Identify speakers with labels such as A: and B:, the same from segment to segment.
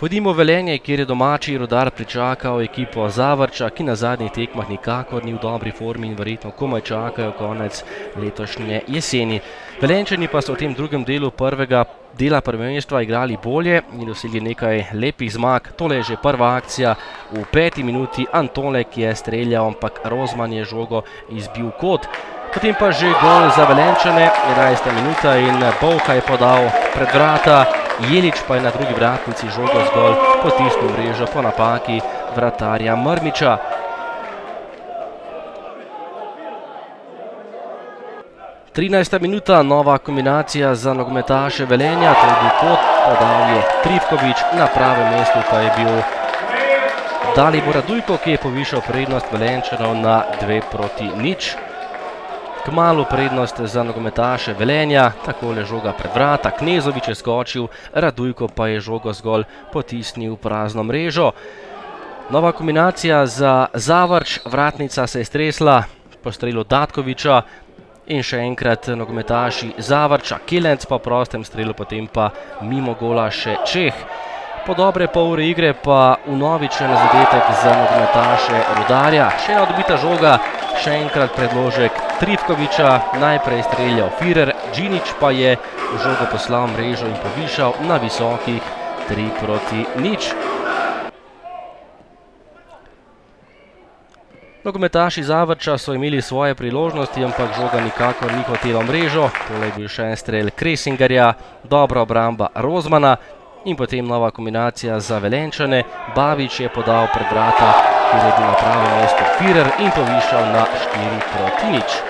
A: Pojdimo v Velenje, kjer je domači Rudar pričakal ekipo Zavrča, ki na zadnjih tekmah nikakor ni v dobri formi in verjetno komaj čakajo konec letošnje jeseni. Velenjčani pa so v tem drugem delu prvega dela prvenstva igrali bolje in dosegli nekaj lepih zmag. Tole je že prva akcija v 5. minuti. Antolek je streljal, ampak Rozman je žogo izbil v kot. Potem pa že gol za Velenjčane, 11. minuta in Bovka je podal pred vrata. Jelič pa je na drugi vratnici žogo zgolj potisnil mrežo po napaki vratarja Mrmiča. Trinajsta minuta, nova kombinacija za nogometaše Velenja, to je bil kot, podal je Trifkovič, na pravem mestu pa je bil Dalibor Radujko, ki je povišal prednost Velenjčanov na 2:0. Kmalu prednost za nogometaše Velenja, takole žoga pred vrata, Knezovič je skočil, Radujko pa je žogo zgolj potisnil v prazno mrežo. Nova kombinacija za Zavrč, vratnica se je stresla po strelu Datkoviča in še enkrat nogometaši Zavrča, Kelenc pa v prostem strelu, potem pa mimo gola še Čeh. Po dobre pol ure igre pa vnovičen zadetek za nogometaše Rudarja. Še ena odbita žoga, še enkrat predložek Trifkoviča, najprej streljal Firer, Džinič pa je žogo poslal mrežo in povišal na visokih 3:0. Nogometaši Zavrča so imeli svoje priložnosti, ampak žoga nikakor ni hotela mrežo. Tole je bil še en strel Kresingerja, dobra obramba Rozmana in potem nova kombinacija za Velenjčane. Babič je podal pred vrata, kjer je bil na pravem mestu Firer in povišal na 4:0.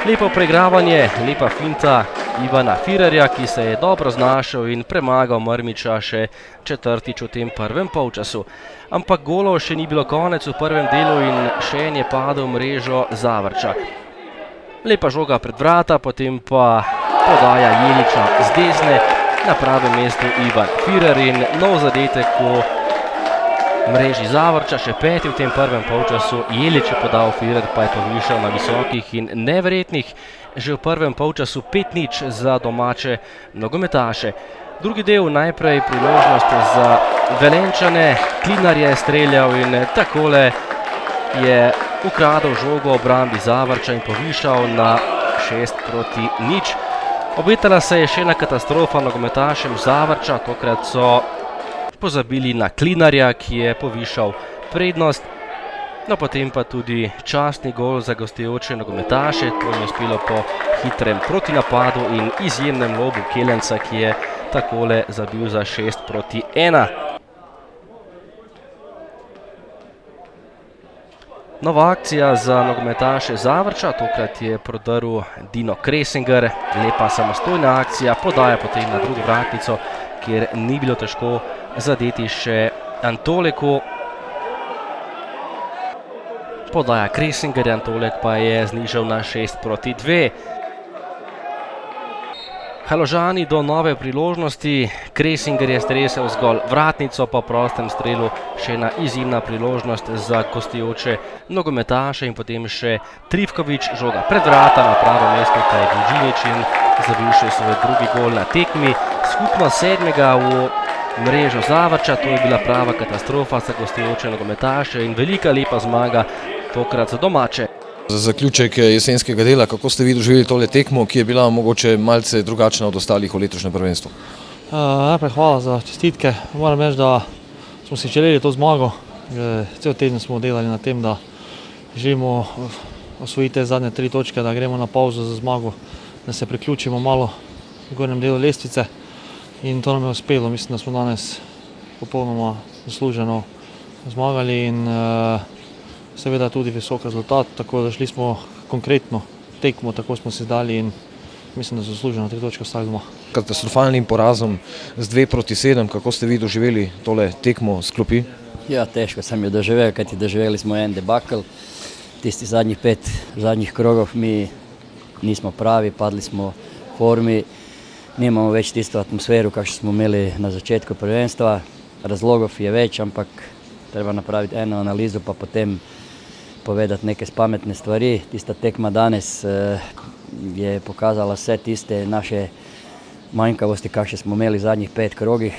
A: Lepo preigravanje, lepa finta Ivana Firerja, ki se je dobro znašel in premagal Mrmiča še četrtič v tem prvem polčasu. Ampak golov še ni bilo konec v prvem delu in še en je padel v mrežo Zavrča. Lepa žoga pred vrata, potem pa podaja Jeliča z desne, na pravem mestu Ivan Firer in nov zadetek v mreži Zavrča, še 5. v tem prvem polčasu. Jelič je podal, Firer pa je povišal na visokih in neverjetnih že v prvem polčasu 5:0 za domače nogometaše. Drugi del, najprej priložnost za Velenjčane, Klinar je streljal in takole je ukradel žogo obrambi Zavrča in povišal na 6:0. Obetala se je še ena katastrofa nogometašem Zavrča, tokrat so pozabili na Klinarja, ki je povišal prednost. No, potem pa tudi častni gol za gostujoče nogometaše, to je uspelo po hitrem protinapadu in izjemnem lobu Kelenca, ki je takole zabil za 6:1. Nova akcija za nogometaše Zavrča, tokrat je prodrl Dino Kresinger, lepa samostojna akcija, podaja potem na drugo vratnico, kjer ni bilo težko zadeti še Antoleku. Podaja Kresinger, Antolek pa je znižal na 6:2. Haložani do nove priložnosti, Kresinger je stresel zgolj vratnico, po prostem strelu še ena izjemna priložnost za gostujoče nogometaše in potem še Trifkovič, žoga pred vrata, na pravem mestu pa je bil Džinič in zabil še svoj drugi gol na tekmi. Skupno 7. v mrežo Zavrča, to je bila prava katastrofa za gostujoče nogometaše in velika lepa zmaga, tokrat za domače.
B: Za zaključek jesenskega dela, kako ste vi doživeli tole tekmo, ki je bila mogoče malce drugačna od ostalih v letošnjem prvenstvu?
C: Najprej hvala za čestitke. Moram reči, da smo si želeli to zmago. Cel teden smo delali na tem, da želimo osvojiti zadnje 3 točke, da gremo na pauzo za zmago, da se priključimo malo v gornjem delu lestvice in to nam je uspelo. Mislim, da smo danes popolnoma zasluženo zmagali in seveda tudi visok rezultat, tako da šli smo konkretno tekmo, tako smo si dali in mislim, da so zasluženo 3 točke ostali doma.
B: Katastrofalnim porazom z 2:7, kako ste vi doživeli tole tekmo s klopi?
D: Ja, težko sem jo doživel, kajti doživeli smo en debakl. Tisti zadnjih 5 zadnjih krogov mi nismo pravi, padli smo v formi, nimamo več tisto atmosferu, kakšno smo imeli na začetku prvenstva. Razlogov je več, ampak treba napraviti eno analizo pa potem povedati neke pametne stvari. Tista tekma danes je pokazala vse tiste naše manjkavosti, kakšne smo imeli zadnjih 5 krogih.